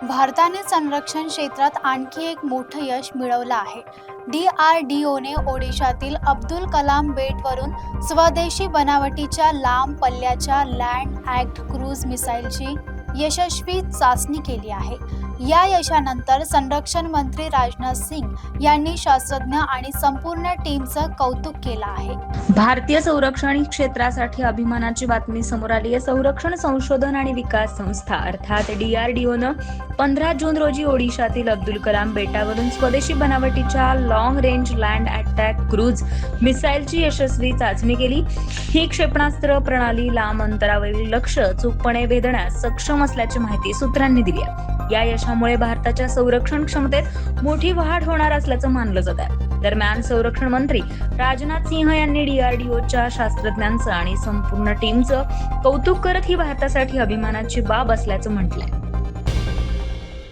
भारताने संरक्षण क्षेत्रात आणखी एक मोठं यश मिळवलं आहे. DRDOने ओडिशातील अब्दुल कलाम बेटवरून स्वदेशी बनावटीच्या लांब पल्ल्याच्या लँड ॲक्ट क्रूझ मिसाईलची यशस्वी चाचणी केली आहे. या यशानंतर संरक्षण मंत्री राजनाथ सिंग यांनी शास्त्रज्ञ आणि संपूर्ण टीमचं कौतुक केलं आहे. भारतीय संरक्षण क्षेत्रासाठी अभिमानाची बातमी समोर आली आहे. संरक्षण संशोधन आणि विकास संस्था अर्थात DRDOनं 15 जून रोजी ओडिशातील अब्दुल कलाम बेटावरून स्वदेशी बनावटीच्या long range land attack cruise मिसाईलची यशस्वी चाचणी केली. ही क्षेपणास्त्र प्रणाली लांब अंतरावरील लक्ष्य चूकपणे भेदण्यास सक्षम असल्याची माहिती सूत्रांनी दिली आहे. या यशामुळे भारताच्या संरक्षण क्षमतेत मोठी वाढ होणार असल्याचं मानलं जात आहे. दरम्यान संरक्षण मंत्री राजनाथ सिंह यांनी DRDOच्या शास्त्रज्ञांचं आणि संपूर्ण टीमचं कौतुक करत ही भारतासाठी अभिमानाची बाब असल्याचं म्हटलंय.